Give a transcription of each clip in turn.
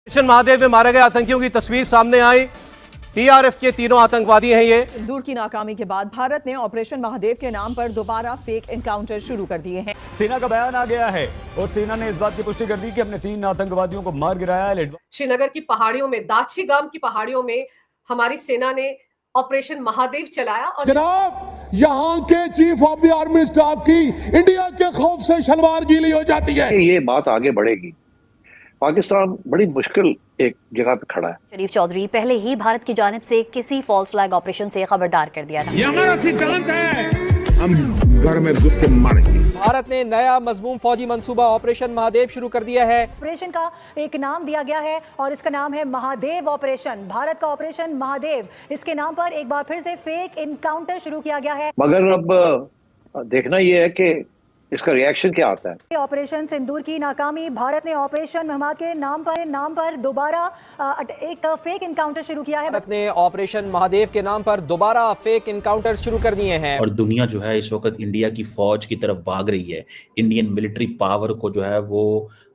Operation Mahadev में मारे गए आतंकियों की तस्वीर सामने आई। टीआरएफ के तीनों आतंकवादी हैं ये। सिंदूर की नाकामी के बाद भारत ने ऑपरेशन महादेव के नाम पर दोबारा फेक एनकाउंटर शुरू कर दिए हैं। सेना का बयान आ गया है और सेना ने इस बात की पुष्टि कर दी कि हमने 3 आतंकवादियों को मार गिराया है। श्रीनगर की पहाड़ियों में, दाची गांव की पहाड़ियों में हमारी सेना ने ऑपरेशन महादेव चलाया और जनाब यहाँ के chief of the army staff की इंडिया के खौफ से शलवार गीली हो जाती है। ये बात आगे बढ़ेगी। पाकिस्तान बड़ी मुश्किल एक जगह पे खड़ा है। शरीफ चौधरी पहले ही भारत की जानिब से किसी फॉल्स फ्लैग ऑपरेशन से खबरदार कर दिया था। ये हमारा सिद्धांत है, हम घर में घुस के मारेंगे। भारत ने नया मजमून फौजी मंसूबा ऑपरेशन महादेव शुरू कर दिया है। ऑपरेशन का एक नाम दिया गया है और इसका नाम है महादेव ऑपरेशन। भारत का ऑपरेशन महादेव, इसके नाम पर एक बार फिर से फेक इनकाउंटर शुरू किया गया है। मगर अब देखना यह है कि इसका रिएक्शन क्या आता है। ऑपरेशन सिंदूर की नाकामी, भारत ने ऑपरेशन महमद के नाम पर दोबारा एक फेक इनकाउंटर शुरू किया है। भारत ने ऑपरेशन महादेव के नाम पर दोबारा फेक इनकाउंटर शुरू कर दिए हैं। और दुनिया जो है इस वक्त इंडिया की फौज की तरफ भाग रही है। इंडियन मिलिट्री पावर को जो है वो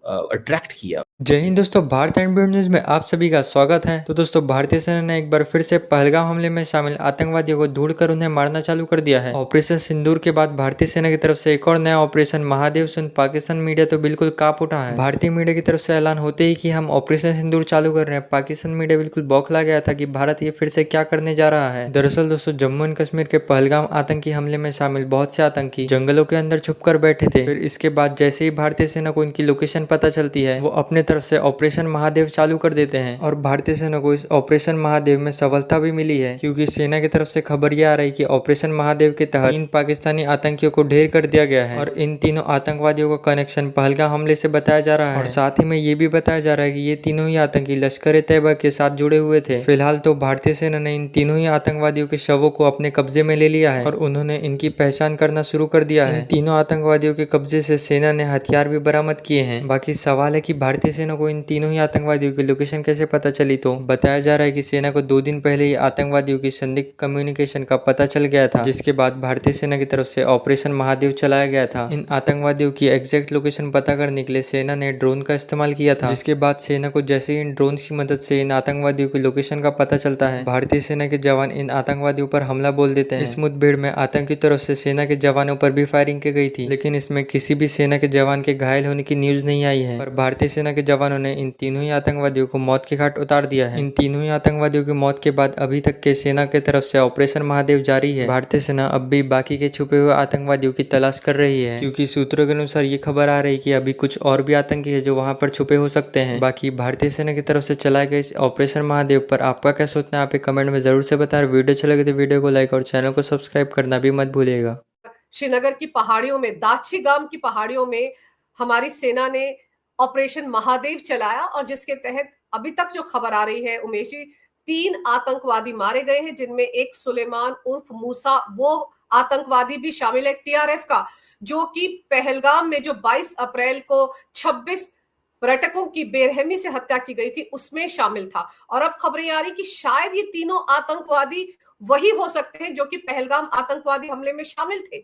अट्रैक्ट किया। जय हिंद दोस्तों, भारत एंड बियॉन्ड न्यूज में आप सभी का स्वागत है। तो दोस्तों, भारतीय सेना ने एक बार फिर से पहलगाम हमले में शामिल आतंकवादियों को ढूंढकर उन्हें मारना चालू कर दिया है। ऑपरेशन सिंदूर के बाद भारतीय सेना की तरफ से एक और नया ऑपरेशन महादेव सुन पाकिस्तान मीडिया तो बिल्कुल कांप उठा है। भारतीय मीडिया की तरफ से ऐलान होते ही कि हम ऑपरेशन सिंदूर चालू कर रहे हैं, पाकिस्तान मीडिया बिल्कुल बौखला गया था कि भारत ये फिर से क्या करने जा रहा है। दरअसल दोस्तों, जम्मू एंड कश्मीर के पहलगाम आतंकी हमले में शामिल बहुत से आतंकी जंगलों के अंदर छुप कर बैठे थे। फिर इसके बाद जैसे ही भारतीय सेना को इनकी लोकेशन पता चलती है, वो अपने तरफ से ऑपरेशन महादेव चालू कर देते हैं। और भारतीय सेना को इस ऑपरेशन महादेव में सफलता भी मिली है, क्योंकि सेना की तरफ से खबर यह आ रही कि ऑपरेशन महादेव के तहत 3 पाकिस्तानी आतंकियों को ढेर कर दिया गया है। और इन तीनों आतंकवादियों का कनेक्शन पहलगाम हमले से बताया जा रहा है। और साथ ही में ये भी बताया जा रहा है कि ये तीनों ही आतंकी लश्कर ए तैयबा के साथ जुड़े हुए थे। फिलहाल तो भारतीय सेना ने इन तीनों ही आतंकवादियों के शवों को अपने कब्जे में ले लिया है और उन्होंने इनकी पहचान करना शुरू कर दिया है। इन तीनों आतंकवादियों के कब्जे से सेना ने हथियार भी बरामद किए हैं। बाकी सवाल है कि भारतीय सेना को इन तीनों ही आतंकवादियों की लोकेशन कैसे पता चली। तो बताया जा रहा है कि सेना को 2 दिन पहले ही आतंकवादियों की संदिग्ध कम्युनिकेशन का पता चल गया था, जिसके बाद भारतीय सेना की तरफ से ऑपरेशन महादेव चलाया गया था। इन आतंकवादियों की एग्जैक्ट लोकेशन पता करने के लिए सेना ने ड्रोन का इस्तेमाल किया था, जिसके बाद सेना को जैसे ही इन ड्रोन की मदद से इन आतंकवादियों की लोकेशन का पता चलता है, भारतीय सेना के जवान इन आतंकवादियों पर हमला बोल देते हैं। इस मुठभेड़ में आतंक की तरफ से सेना के जवानों पर भी फायरिंग की गई थी, लेकिन इसमें किसी भी सेना के जवान के घायल होने की न्यूज नहीं आई है। पर भारतीय सेना के जवानों ने इन तीनों ही आतंकवादियों को मौत के घाट उतार दिया है। इन तीनों ही आतंकवादियों की मौत के बाद अभी तक के सेना की तरफ से ऑपरेशन महादेव जारी है। भारतीय सेना अब भी बाकी के छुपे हुए आतंकवादियों की तलाश कर रही है, क्योंकि सूत्रों के अनुसार ये खबर आ रही है कि अभी कुछ और भी आतंकी है जो वहां पर छुपे हो सकते हैं। बाकी भारतीय सेना की तरफ से चलाए गए इस ऑपरेशन महादेव पर आपका क्या सोचना है, आप कमेंट में जरूर से बताएं। वीडियो अच्छा लगे तो वीडियो को लाइक और चैनल को सब्सक्राइब करना भी मत भूलिएगा। श्रीनगर की पहाड़ियों में, दाची गांव की पहाड़ियों में हमारी सेना ने ऑपरेशन महादेव चलाया और जिसके तहत अभी तक जो खबर आ रही है उमेश जी, 3 आतंकवादी मारे गए हैं, जिनमें एक सुलेमान उर्फ मूसा वो आतंकवादी भी शामिल है टीआरएफ का, जो कि पहलगाम में जो 22 अप्रैल को 26 पर्यटकों की बेरहमी से हत्या की गई थी उसमें शामिल था। और अब खबरें आ रही कि शायद ये तीनों आतंकवादी वही हो सकते हैं जो कि पहलगाम आतंकवादी हमले में शामिल थे।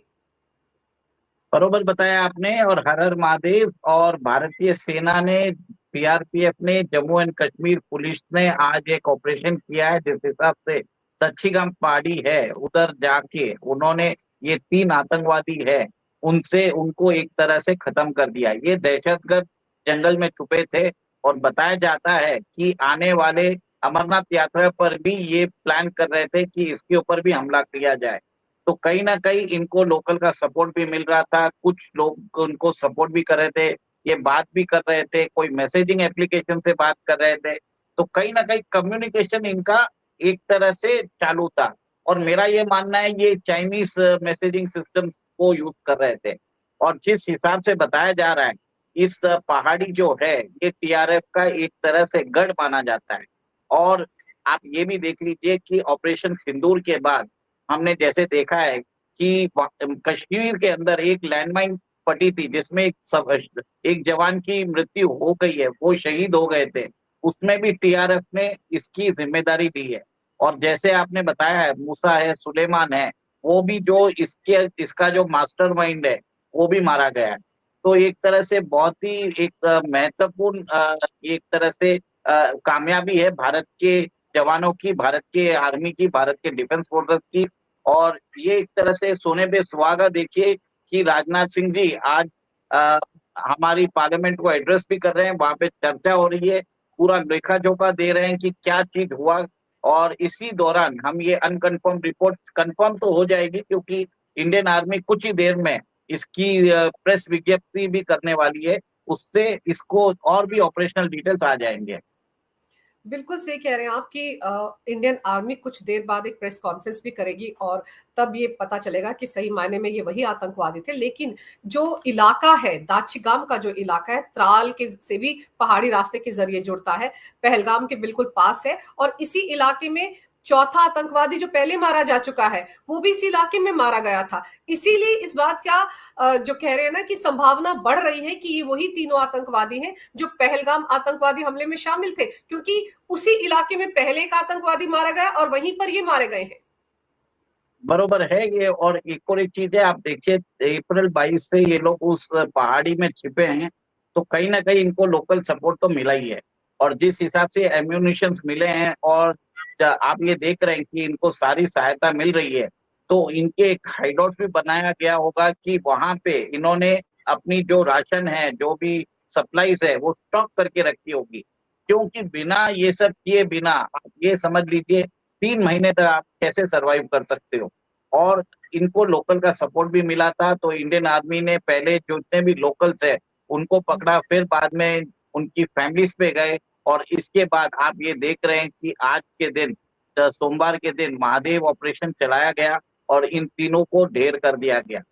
बरोबर बताया आपने। और हर हर महादेव। और भारतीय सेना ने, सीआरपीएफ ने, जम्मू एंड कश्मीर पुलिस ने आज एक ऑपरेशन किया है, जिस हिसाब से दच्छीगाम पहाड़ी है उधर जाके उन्होंने ये 3 आतंकवादी है उनको एक तरह से खत्म कर दिया। ये दहशतगर्द जंगल में छुपे थे और बताया जाता है कि आने वाले अमरनाथ यात्रा पर भी ये प्लान कर रहे थे कि इसके ऊपर भी हमला किया जाए। तो कहीं ना कहीं इनको लोकल का सपोर्ट भी मिल रहा था, कुछ लोग उनको सपोर्ट भी कर रहे थे, ये बात भी कर रहे थे, कोई मैसेजिंग एप्लीकेशन से बात कर रहे थे। तो कहीं ना कहीं कम्युनिकेशन इनका एक तरह से चालू था। और मेरा ये मानना है ये चाइनीज मैसेजिंग सिस्टम को यूज कर रहे थे। और जिस हिसाब से बताया जा रहा है, इस पहाड़ी जो है ये टीआरएफ का एक तरह से गढ़ माना जाता है। और आप ये भी देख लीजिए कि ऑपरेशन सिंदूर के बाद हमने जैसे देखा है कि कश्मीर के अंदर एक लैंडमाइन फटी थी, जिसमें एक जवान की मृत्यु हो गई है, वो शहीद हो गए थे, उसमें भी टीआरएफ ने इसकी जिम्मेदारी ली है। और जैसे आपने बताया है, मूसा है, सुलेमान है, वो भी जो इसका जो मास्टरमाइंड है वो भी मारा गया है। तो एक तरह से बहुत ही एक महत्वपूर्ण एक तरह से कामयाबी है भारत के जवानों की, भारत के आर्मी की, भारत के डिफेंस फोर्सेस की। और ये एक तरह से सोने पे सुहागा देखिए कि राजनाथ सिंह जी आज हमारी पार्लियामेंट को एड्रेस भी कर रहे हैं, वहां पे चर्चा हो रही है, पूरा लेखा जोखा दे रहे हैं कि क्या चीज हुआ। और इसी दौरान हम ये अनकन्फर्म रिपोर्ट कंफर्म तो हो जाएगी, क्योंकि इंडियन आर्मी कुछ ही देर में इसकी प्रेस विज्ञप्ति भी करने वाली है, उससे इसको और भी ऑपरेशनल डिटेल्स आ जाएंगे। बिल्कुल सही कह रहे हैं आप कि इंडियन आर्मी कुछ देर बाद एक प्रेस कॉन्फ्रेंस भी करेगी और तब ये पता चलेगा कि सही मायने में ये वही आतंकवादी थे। लेकिन जो इलाका है, दाचिगाम का जो इलाका है, त्राल के से भी पहाड़ी रास्ते के जरिए जुड़ता है, पहलगाम के बिल्कुल पास है। और इसी इलाके में चौथा आतंकवादी जो पहले मारा जा चुका है वो भी इसी इलाके में मारा गया था। इसीलिए इस बात का जो कह रहे हैं ना कि संभावना बढ़ रही है कि ये वही तीनों आतंकवादी हैं जो पहलगाम आतंकवादी हमले में शामिल थे, क्योंकि उसी इलाके में पहले एक आतंकवादी मारा गया और वहीं पर ये मारे गए हैं। बरोबर है ये। और एक और एक चीज है, आप देखिए अप्रैल 22 से ये लोग उस पहाड़ी में छिपे हैं, तो कहीं ना कहीं इनको लोकल सपोर्ट तो मिला ही है। और जिस हिसाब से एम्यूनिशन मिले हैं और आप ये देख रहे हैं कि इनको सारी सहायता मिल रही है, तो इनके एक हाइडआउट भी बनाया गया होगा कि वहां पे इन्होंने अपनी जो राशन है, जो भी सप्लाईज है, वो स्टॉक करके रखी होगी। क्योंकि बिना ये सब किए बिना आप ये समझ लीजिए 3 महीने तक आप कैसे सरवाइव कर सकते हो। और इनको लोकल का सपोर्ट भी मिला था, तो इंडियन आर्मी ने पहले जितने भी लोकल्स है उनको पकड़ा, फिर बाद में उनकी फैमिलीज पे गए। और इसके बाद आप ये देख रहे हैं कि आज के दिन, सोमवार के दिन महादेव ऑपरेशन चलाया गया और इन तीनों को ढेर कर दिया गया।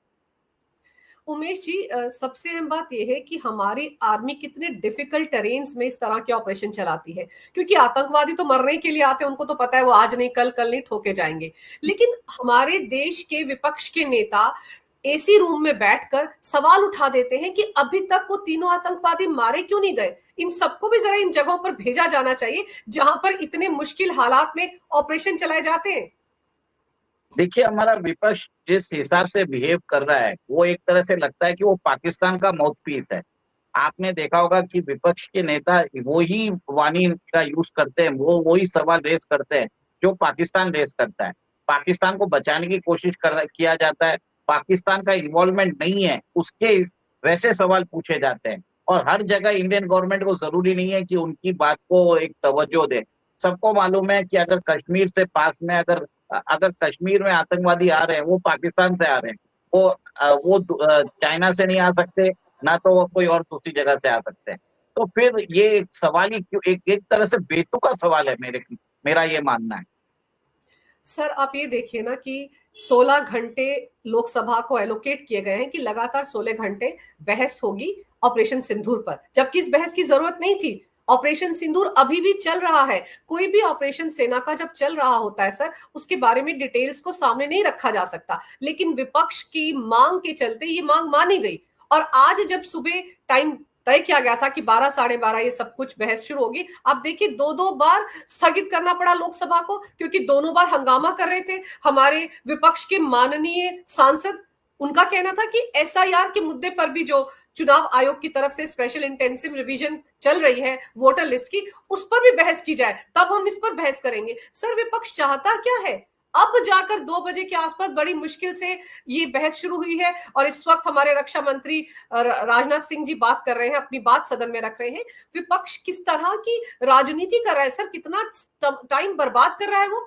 उमेश जी, सबसे अहम बात यह है कि हमारी आर्मी कितने डिफिकल्ट टेरेन्स में इस तरह के ऑपरेशन चलाती है, क्योंकि आतंकवादी तो मरने के लिए आते हैं, उनको तो पता है वो आज नहीं कल नहीं ठोके जाएंगे। लेकिन हमारे देश के विपक्ष के नेता एसी रूम में बैठकर सवाल उठा देते हैं कि अभी तक वो तीनों आतंकवादी मारे क्यों नहीं गए। इन सबको भी जरा इन जगहों पर भेजा जाना चाहिए जहां पर इतने मुश्किल हालात में ऑपरेशन चलाए जाते हैं। देखिए, हमारा विपक्ष जिस हिसाब से बिहेव कर रहा है, वो एक तरह से लगता है कि वो पाकिस्तान का माउथपीस है। आपने देखा होगा कि विपक्ष के नेता वो ही वाणी का यूज करते हैं, वो वही सवाल रेस करते हैं जो पाकिस्तान रेस करता है। पाकिस्तान को बचाने की कोशिश किया जाता है, पाकिस्तान का इन्वॉल्वमेंट नहीं है उसके वैसे सवाल पूछे जाते हैं। और हर जगह इंडियन गवर्नमेंट को जरूरी नहीं है कि उनकी बात को एक तवज्जो दे। सबको मालूम है कि अगर कश्मीर से पास में अगर कश्मीर में आतंकवादी आ रहे हैं, वो पाकिस्तान से आ रहे हैं, वो चाइना से नहीं आ सकते, ना तो वो कोई और दूसरी जगह से आ सकते हैं। तो फिर ये सवाल ही क्यों, एक तरह से बेतुका सवाल है, मेरा ये मानना है। सर, आप ये देखिए ना कि 16 घंटे लोकसभा को एलोकेट किए गए हैं कि लगातार 16 घंटे बहस होगी ऑपरेशन सिंदूर पर, जबकि इस बहस की जरूरत नहीं थी। ऑपरेशन सिंदूर अभी भी चल रहा है। कोई भी ऑपरेशन सेना का जब चल रहा होता है सर, उसके बारे में डिटेल्स को सामने नहीं रखा जा सकता। लेकिन विपक्ष की मांग के चलते ये मांग मानी गई और आज जब सुबह टाइम तय किया गया था कि 12 साढ़े 12 ये सब कुछ बहस शुरू होगी, आप देखिए 2-2 बार स्थगित करना पड़ा लोकसभा को, क्योंकि दोनों बार हंगामा कर रहे थे हमारे विपक्ष के माननीय सांसद। उनका कहना था कि एसआईआर के मुद्दे पर भी जो चुनाव आयोग की तरफ से स्पेशल इंटेंसिव रिवीजन चल रही है वोटर लिस्ट की, उस पर भी बहस की जाए, तब हम इस पर बहस करेंगे। सर, विपक्ष चाहता क्या है? अब जाकर 2 बजे के आसपास बड़ी मुश्किल से ये बहस शुरू हुई है और इस वक्त हमारे रक्षा मंत्री राजनाथ सिंह जी बात कर रहे हैं, अपनी बात सदन में रख रहे हैं। विपक्ष किस तरह की राजनीति कर रहा है सर? कितना टाइम बर्बाद कर रहा है वो?